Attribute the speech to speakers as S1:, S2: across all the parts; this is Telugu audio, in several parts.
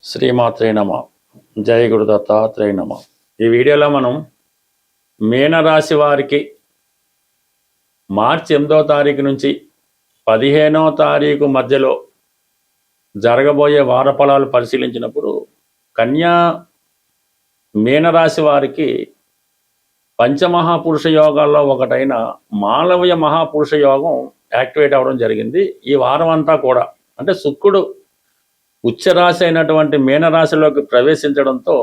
S1: శ్రీమాత్రే నమ. జయ గురు దత్తాత్రేయ నమ. ఈ వీడియోలో మనం మీనరాశి వారికి మార్చి 8వ తారీఖు నుంచి 15వ తారీఖు మధ్యలో జరగబోయే వార ఫలాలు పరిశీలించినప్పుడు కన్యా మీనరాశి వారికి పంచమహాపురుష యోగాల్లో ఒకటైన మాలవ్య మహాపురుష యోగం యాక్టివేట్ అవ్వడం జరిగింది. ఈ వారం అంతా కూడా అంటే శుక్రుడు ఉచ్చరాశి అయినటువంటి మీనరాశిలోకి ప్రవేశించడంతో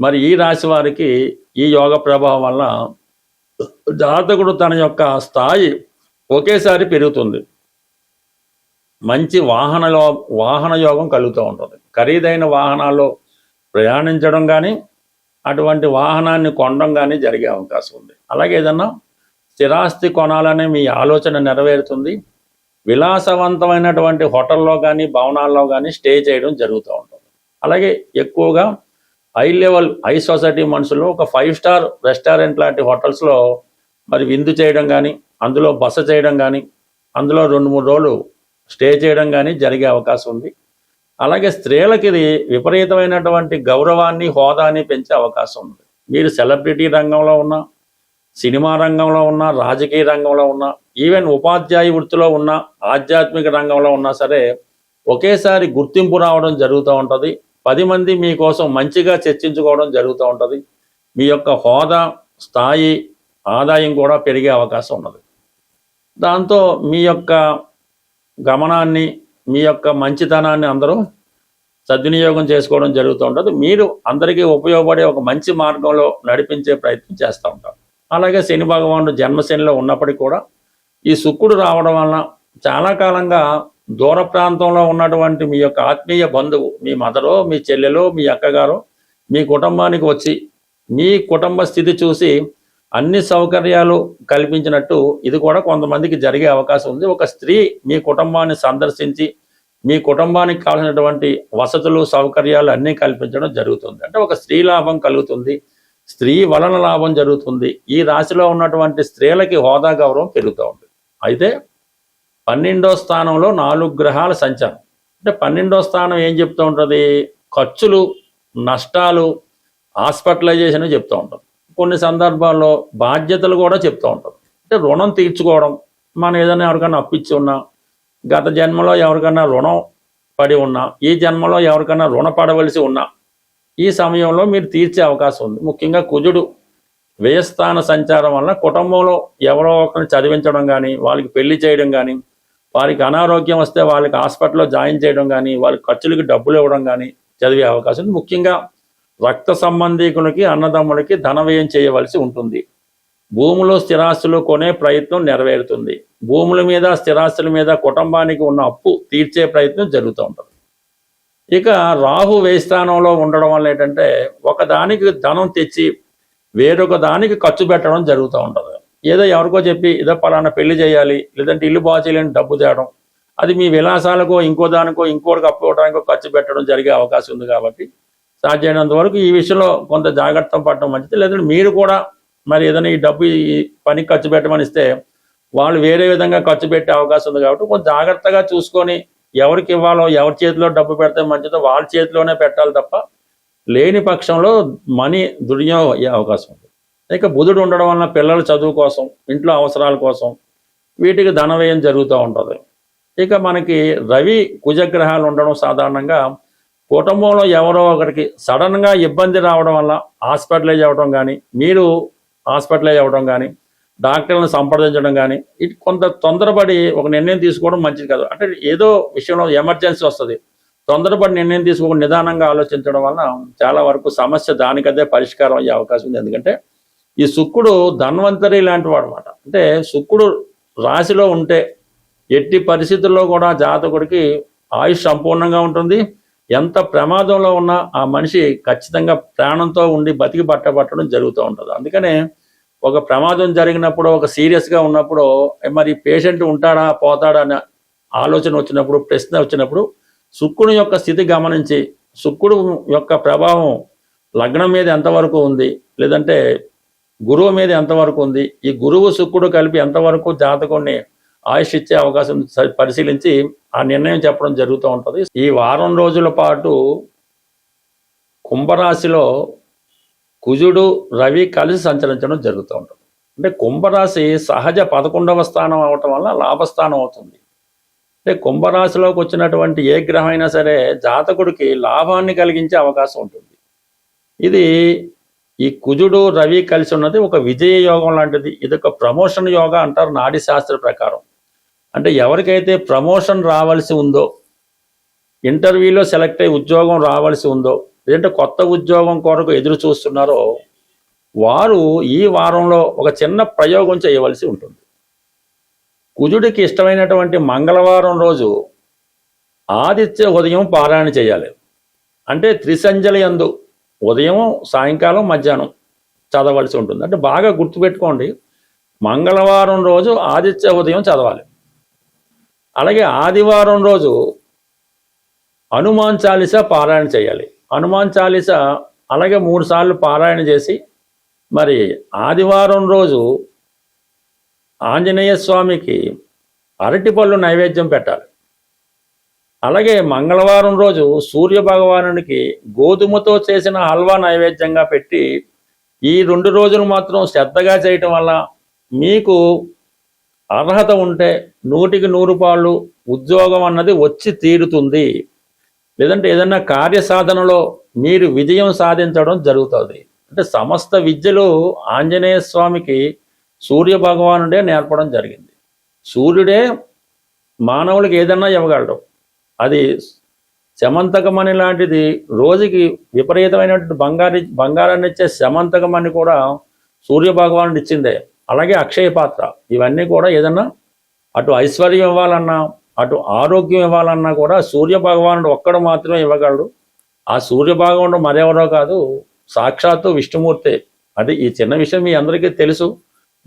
S1: మరి ఈ రాశి వారికి ఈ యోగ ప్రభావం వల్ల జాతకుడు తన యొక్క స్థాయి ఒకేసారి పెరుగుతుంది. మంచి వాహన యోగం కలుగుతూ ఉంటుంది. ఖరీదైన వాహనాల్లో ప్రయాణించడం కానీ అటువంటి వాహనాన్ని కొనడం కానీ జరిగే అవకాశం ఉంది. అలాగే ఏదన్నా స్థిరాస్తి కొనాలనే మీ ఆలోచన నెరవేరుతుంది. విలాసవంతమైనటువంటి హోటల్లో కానీ భవనాల్లో కానీ స్టే చేయడం జరుగుతూ ఉంటుంది. అలాగే ఎక్కువగా హై సొసైటీ మనుషులు ఒక 5 స్టార్ రెస్టారెంట్ లాంటి హోటల్స్లో మరి విందు చేయడం కానీ అందులో బస చేయడం కానీ అందులో 2-3 రోజులు స్టే చేయడం కానీ జరిగే అవకాశం ఉంది. అలాగే స్త్రీలకి ఇది విపరీతమైనటువంటి గౌరవాన్ని హోదాని పెంచే అవకాశం ఉంది. మీరు సెలబ్రిటీ రంగంలో ఉన్న, సినిమా రంగంలో ఉన్న, రాజకీయ రంగంలో ఉన్న, ఈవెన్ ఉపాధ్యాయ వృత్తిలో ఉన్న, ఆధ్యాత్మిక రంగంలో ఉన్నా సరే ఒకేసారి గుర్తింపు రావడం జరుగుతూ ఉంటుంది. 10 మంది మీకోసం మంచిగా చర్చించుకోవడం జరుగుతూ ఉంటుంది. మీ యొక్క హోదా, స్థాయి, ఆదాయం కూడా పెరిగే అవకాశం ఉన్నది. దాంతో మీ యొక్క గమనాన్ని, మీ యొక్క మంచితనాన్ని అందరూ సద్వినియోగం చేసుకోవడం జరుగుతూ ఉంటుంది. మీరు అందరికీ ఉపయోగపడే ఒక మంచి మార్గంలో నడిపించే ప్రయత్నం చేస్తూ ఉంటారు. అలాగే శని భగవానుడు జన్మశనిలో ఉన్నప్పటికీ కూడా ఈ శుక్రుడు రావడం వలన చాలా కాలంగా దూర ప్రాంతంలో ఉన్నటువంటి మీ యొక్క ఆత్మీయ బంధువు, మీ మదరో, మీ చెల్లెలో, మీ అక్కగారో మీ కుటుంబానికి వచ్చి మీ కుటుంబ స్థితి చూసి అన్ని సౌకర్యాలు కల్పించినట్టు ఇది కూడా కొంతమందికి జరిగే అవకాశం ఉంది. ఒక స్త్రీ మీ కుటుంబాన్ని సందర్శించి మీ కుటుంబానికి కావాల్సినటువంటి వసతులు, సౌకర్యాలు అన్నీ కల్పించడం జరుగుతుంది. అంటే ఒక స్త్రీ లాభం కలుగుతుంది, స్త్రీ వలన లాభం జరుగుతుంది. ఈ రాశిలో ఉన్నటువంటి స్త్రీలకి హోదా గౌరవం పెరుగుతూ ఉంది. అయితే 12వ స్థానంలో 4 గ్రహాల సంచారం. అంటే 12వ స్థానం ఏం చెప్తూ ఉంటుంది? ఖర్చులు, నష్టాలు, హాస్పిటలైజేషన్ చెప్తూ ఉంటుంది. కొన్ని సందర్భాల్లో బాధ్యతలు కూడా చెప్తూ ఉంటుంది. అంటే రుణం తీర్చుకోవడం, మనం ఏదైనా ఎవరికైనా అప్పిచ్చి ఉన్నా, గత జన్మలో ఎవరికైనా రుణం పడి ఉన్నా, ఈ జన్మలో ఎవరికైనా రుణపడవలసి ఉన్నా ఈ సమయంలో మీరు తీర్చే అవకాశం ఉంది. ముఖ్యంగా కుజుడు వ్యయస్థాన సంచారం వల్ల కుటుంబంలో ఎవరో ఒకరిని చదివించడం కానీ, వాళ్ళకి పెళ్లి చేయడం కానీ, వారికి అనారోగ్యం వస్తే వాళ్ళకి హాస్పిటల్లో జాయిన్ చేయడం కానీ, వాళ్ళ ఖర్చులకి డబ్బులు ఇవ్వడం కానీ చదివే అవకాశం ఉంది. ముఖ్యంగా రక్త సంబంధీకులకి, అన్నదమ్ములకి ధన వ్యయం చేయవలసి ఉంటుంది. భూములు, స్థిరాస్తులు కొనే ప్రయత్నం నెరవేరుతుంది. భూముల మీద, స్థిరాస్తుల మీద కుటుంబానికి ఉన్న అప్పు తీర్చే ప్రయత్నం జరుగుతూ ఉంటుంది. ఇక రాహు వ్యయస్థానంలో ఉండడం వల్ల ఏంటంటే ఒకదానికి ధనం తెచ్చి వేరొక దానికి ఖర్చు పెట్టడం జరుగుతూ ఉంటుంది. ఏదో ఎవరికో చెప్పి ఏదో పలానా పెళ్లి చేయాలి, లేదంటే ఇల్లు బాగు చేయాలని డబ్బు తేవడం, అది మీ విలాసాలకో ఇంకో దానికో ఇంకోటికి అప్పు ఇవ్వడానికో ఖర్చు పెట్టడం జరిగే అవకాశం ఉంది. కాబట్టి సాధ్యమైనంత వరకు ఈ విషయంలో కొంత జాగ్రత్త పడటం మంచిది. లేదంటే మీరు కూడా మరి ఏదైనా ఈ డబ్బు ఈ పనికి ఖర్చు పెట్టమని ఇస్తే వాళ్ళు వేరే విధంగా ఖర్చు పెట్టే అవకాశం ఉంది. కాబట్టి కొంచెం జాగ్రత్తగా చూసుకొని ఎవరికి ఇవ్వాలో, ఎవరి చేతిలో డబ్బు పెడితే మంచిదో వాళ్ళ చేతిలోనే పెట్టాలి తప్ప లేని పక్షంలో మనీ దుర్వినియోగం అయ్యే అవకాశం ఉంది. ఇక బుధుడు ఉండడం వలన పిల్లల చదువు కోసం, ఇంట్లో అవసరాల కోసం వీటికి ధన వ్యయం జరుగుతూ ఉంటుంది. ఇక మనకి రవి, కుజగ్రహాలు ఉండడం సాధారణంగా కుటుంబంలో ఎవరో ఒకరికి సడన్గా ఇబ్బంది రావడం వల్ల హాస్పిటలైజ్ అవ్వడం కానీ, మీరు హాస్పిటలైజ్ అవ్వడం కానీ, డాక్టర్లను సంప్రదించడం కానీ, ఇటు కొంత తొందరపడి ఒక నిర్ణయం తీసుకోవడం మంచిది కాదు. అంటే ఏదో విషయంలో ఎమర్జెన్సీ వస్తుంది, తొందరపడి నిర్ణయం తీసుకోకుండా నిదానంగా ఆలోచించడం వలన చాలా వరకు సమస్య దానికదే పరిష్కారం అయ్యే అవకాశం ఉంది. ఎందుకంటే ఈ శుక్రుడు ధన్వంతరి లాంటి వాడు అనమాట. అంటే శుక్రుడు రాశిలో ఉంటే ఎట్టి పరిస్థితుల్లో కూడా జాతకుడికి ఆయుష్ సంపూర్ణంగా ఉంటుంది. ఎంత ప్రమాదంలో ఉన్నా ఆ మనిషి ఖచ్చితంగా ప్రాణంతో ఉండి బతికి పట్టడం జరుగుతూ ఉంటుంది. అందుకనే ఒక ప్రమాదం జరిగినప్పుడు, ఒక సీరియస్గా ఉన్నప్పుడు మరి పేషెంట్ ఉంటాడా పోతాడా అనే ఆలోచన వచ్చినప్పుడు, ప్రశ్న వచ్చినప్పుడు శుక్రుని యొక్క స్థితి గమనించి, శుక్రుడు యొక్క ప్రభావం లగ్నం మీద ఎంతవరకు ఉంది, లేదంటే గురువు మీద ఎంతవరకు ఉంది, ఈ గురువు శుక్రుడు కలిపి ఎంతవరకు జాతకుడిని ఆయుష్ ఇచ్చే అవకాశం పరిశీలించి ఆ నిర్ణయం చెప్పడం జరుగుతూ ఉంటుంది. ఈ వారం రోజుల పాటు కుంభరాశిలో కుజుడు రవి కలిసి సంచరించడం జరుగుతూ ఉంటుంది. అంటే కుంభరాశి సహజ 11వ స్థానం అవటం వల్ల లాభస్థానం అవుతుంది. అంటే కుంభరాశిలోకి వచ్చినటువంటి ఏ గ్రహం అయినా సరే జాతకుడికి లాభాన్ని కలిగించే అవకాశం ఉంటుంది. ఇది ఈ కుజుడు రవి కలిసి ఉన్నది ఒక విజయ యోగం లాంటిది. ఇది ఒక ప్రమోషన్ యోగా అంటారు నాడీ శాస్త్ర ప్రకారం. అంటే ఎవరికైతే ప్రమోషన్ రావాల్సి ఉందో, ఇంటర్వ్యూలో సెలెక్ట్ అయ్యి ఉద్యోగం రావాల్సి ఉందో, లేదంటే కొత్త ఉద్యోగం కొరకు ఎదురు చూస్తున్నారో వారు ఈ వారంలో ఒక చిన్న ప్రయోగం చేయవలసి ఉంటుంది. కుజుడికి ఇష్టమైనటువంటి మంగళవారం రోజు ఆదిత్య ఉదయం పారాయణ చేయాలి. అంటే త్రిసంజలి యందు ఉదయం సాయంకాలం మధ్యాహ్నం చదవలసి ఉంటుంది. అంటే బాగా గుర్తుపెట్టుకోండి, మంగళవారం రోజు ఆదిత్య ఉదయం చదవాలి. అలాగే ఆదివారం రోజు హనుమాన్ చాలీసా పారాయణ చేయాలి. హనుమాన్ చాలీసా అలాగే 3 సార్లు పారాయణ చేసి మరి ఆదివారం రోజు ఆంజనేయ స్వామికి అరటిపళ్ళు నైవేద్యం పెట్టాలి. అలాగే మంగళవారం రోజు సూర్య భగవానునికి గోధుమతో చేసిన హల్వా నైవేద్యంగా పెట్టి ఈ 2 రోజులు మాత్రం శ్రద్ధగా చేయటం వల్ల మీకు అర్హత ఉంటే 100కి 100 పాళ్ళు ఉద్యోగం అన్నది వచ్చి తీరుతుంది. లేదంటే ఏదన్నా కార్యసాధనలో మీరు విజయం సాధించడం జరుగుతుంది. అంటే సమస్త విద్యలు ఆంజనేయ స్వామికి సూర్య భగవానుడే నేర్పడం జరిగింది. సూర్యుడే మానవులకి ఏదన్నా ఇవ్వగలడు. అది శమంతకమణి లాంటిది రోజుకి విపరీతమైనటువంటి బంగారాన్ని ఇచ్చే శమంతకమణి కూడా సూర్య భగవానుడు ఇచ్చిందే. అలాగే అక్షయ పాత్ర, ఇవన్నీ కూడా ఏదన్నా అటు ఐశ్వర్యం ఇవ్వాలన్నా అటు ఆరోగ్యం ఇవ్వాలన్నా కూడా సూర్య భగవానుడు ఒక్కడు మాత్రమే ఇవ్వగలడు. ఆ సూర్య భగవానుడు మరెవరో కాదు, సాక్షాత్తు విష్ణుమూర్తే. అది ఈ చిన్న విషయం మీ అందరికీ తెలుసు.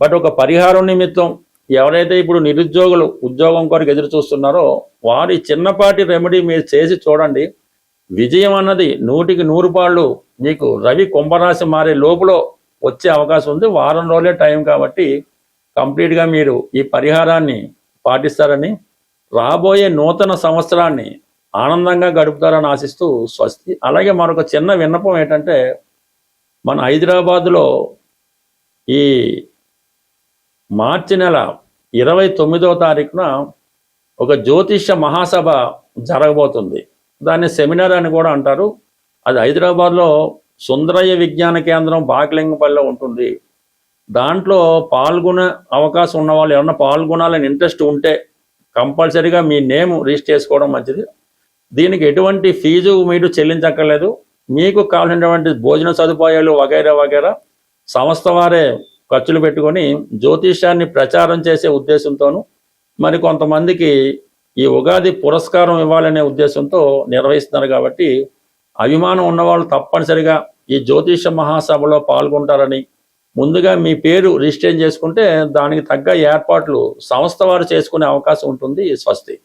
S1: బట్ ఒక పరిహారం నిమిత్తం ఎవరైతే ఇప్పుడు నిరుద్యోగులు ఉద్యోగం కొరకు ఎదురు చూస్తున్నారో వారి చిన్నపాటి రెమెడీ మీరు చేసి చూడండి. విజయం అన్నది 100కి 100 పాళ్ళు మీకు రవి కుంభరాశి మారే లోపల వచ్చే అవకాశం ఉంది. వారం రోజులే టైం కాబట్టి కంప్లీట్గా మీరు ఈ పరిహారాన్ని పాటిస్తారని, రాబోయే నూతన సంవత్సరాన్ని ఆనందంగా గడుపుతారని ఆశిస్తూ స్వస్తి. అలాగే మరొక చిన్న విన్నపం ఏంటంటే, మన హైదరాబాదులో ఈ మార్చి నెల 29వ తారీఖున ఒక జ్యోతిష్య మహాసభ జరగబోతుంది. దాన్ని సెమినార్ అని కూడా అంటారు. అది హైదరాబాద్లో సుందరయ్య విజ్ఞాన కేంద్రం బాకలింగపల్లిలో ఉంటుంది. దాంట్లో పాల్గొనే అవకాశం ఉన్న వాళ్ళు ఎవరన్నా పాల్గొనాలని ఇంట్రెస్ట్ ఉంటే కంపల్సరీగా మీ నేమ్ రిజిస్టర్ చేసుకోవడం మంచిది. దీనికి ఎటువంటి ఫీజు మీరు చెల్లించక్కర్లేదు. మీకు కావాల్సినటువంటి భోజన సదుపాయాలు వగైరా వగైరా సంస్థ వారే ఖర్చులు పెట్టుకొని జ్యోతిష్యాన్ని ప్రచారం చేసే ఉద్దేశంతోనూ మరి కొంతమందికి ఈ ఉగాది పురస్కారం ఇవ్వాలనే ఉద్దేశంతో నిర్వహిస్తున్నారు. కాబట్టి అభిమానం ఉన్నవాళ్ళు తప్పనిసరిగా ఈ జ్యోతిష మహాసభలో పాల్గొంటారని, ముందుగా మీ పేరు రిజిస్టర్ చేసుకుంటే దానికి తగ్గ ఏర్పాట్లు సంస్థ వారు చేసుకునే అవకాశం ఉంటుంది. స్వస్తి.